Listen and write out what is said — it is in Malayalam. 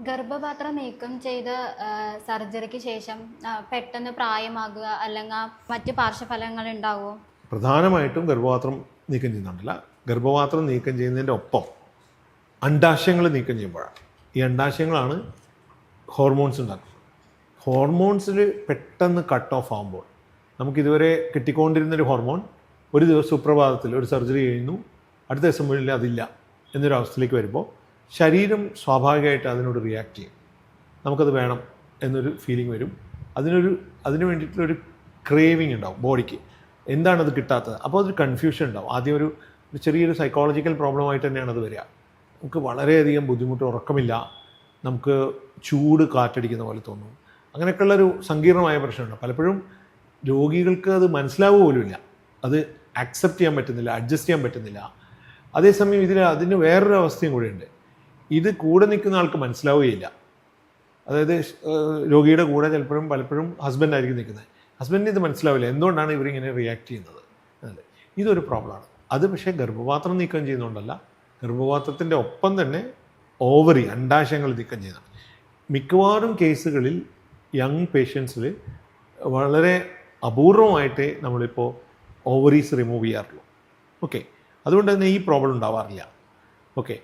ഗർഭപാത്രം നീക്കം ചെയ്ത സർജറിക്ക് ശേഷം പെട്ടെന്ന് പ്രായമാകുക അല്ലെങ്കിൽ മറ്റ് പാർശ്വഫലങ്ങൾ ഉണ്ടാകുമോ? പ്രധാനമായിട്ടും ഗർഭപാത്രം നീക്കം ചെയ്യുന്നുണ്ടല്ല. ഗർഭപാത്രം നീക്കം ചെയ്യുന്നതിൻ്റെ ഒപ്പം അണ്ഡാശയങ്ങൾ നീക്കം ചെയ്യുമ്പോഴാണ്. ഈ അണ്ഡാശയങ്ങളാണ് ഹോർമോൺസ് ഉണ്ടാക്കുന്നത്. ഹോർമോൺസിൽ പെട്ടെന്ന് കട്ട് ഓഫ് ആകുമ്പോൾ നമുക്കിതുവരെ കിട്ടിക്കൊണ്ടിരുന്നൊരു ഹോർമോൺ ഒരു ദിവസം സുപ്രഭാതത്തിൽ ഒരു സർജറി ചെയ്യുന്നു, അടുത്ത ദിവസം മുന്നിൽ അതില്ല എന്നൊരവസ്ഥയിലേക്ക് വരുമ്പോൾ ശരീരം സ്വാഭാവികമായിട്ട് അതിനോട് റിയാക്ട് ചെയ്യും. നമുക്കത് വേണം എന്നൊരു ഫീലിംഗ് വരും. അതിന് വേണ്ടിയിട്ടുള്ളൊരു ക്രേവിങ് ഉണ്ടാവും ബോഡിക്ക്. എന്താണത് കിട്ടാത്തത്? അപ്പോൾ അതൊരു കൺഫ്യൂഷൻ ഉണ്ടാവും. ആദ്യം ഒരു ചെറിയൊരു സൈക്കോളജിക്കൽ പ്രോബ്ലമായിട്ട് തന്നെയാണ് അത് വരിക. നമുക്ക് വളരെയധികം ബുദ്ധിമുട്ട്, ഉറക്കമില്ല, നമുക്ക് ചൂട് കാറ്റടിക്കുന്ന പോലെ തോന്നും. അങ്ങനെയൊക്കെയുള്ളൊരു സങ്കീർണമായ പ്രശ്നമുണ്ട്. പലപ്പോഴും രോഗികൾക്ക് അത് മനസ്സിലാവുക പോലുമില്ല, അത് ആക്സെപ്റ്റ് ചെയ്യാൻ പറ്റുന്നില്ല, അഡ്ജസ്റ്റ് ചെയ്യാൻ പറ്റുന്നില്ല. അതേസമയം അതിന് വേറൊരു അവസ്ഥയും കൂടെയുണ്ട്. ഇത് കൂടെ നിൽക്കുന്ന ആൾക്ക് മനസ്സിലാവുകയില്ല. അതായത് രോഗിയുടെ കൂടെ പലപ്പോഴും ഹസ്ബൻഡായിരിക്കും നിൽക്കുന്നത്. ഹസ്ബൻഡിന് ഇത് മനസ്സിലാവില്ല, എന്തുകൊണ്ടാണ് ഇവരിങ്ങനെ റിയാക്ട് ചെയ്യുന്നത്. അതെ, ഇതൊരു പ്രോബ്ലമാണ്. അത് പക്ഷേ ഗർഭപാത്രം നീക്കം ചെയ്യുന്നതുകൊണ്ടല്ല, ഗർഭപാത്രത്തിൻ്റെ ഒപ്പം തന്നെ ഓവറി, അണ്ഡാശയങ്ങൾ നീക്കം ചെയ്യുന്നതാണ്. മിക്കവാറും കേസുകളിൽ യങ് പേഷ്യൻസിൽ വളരെ അപൂർവമായിട്ടേ നമ്മളിപ്പോൾ ഓവറീസ് റിമൂവ് ചെയ്യാറുള്ളൂ. ഓക്കെ, അതുകൊണ്ട് തന്നെ ഈ പ്രോബ്ലം ഉണ്ടാവാറില്ല. ഓക്കെ.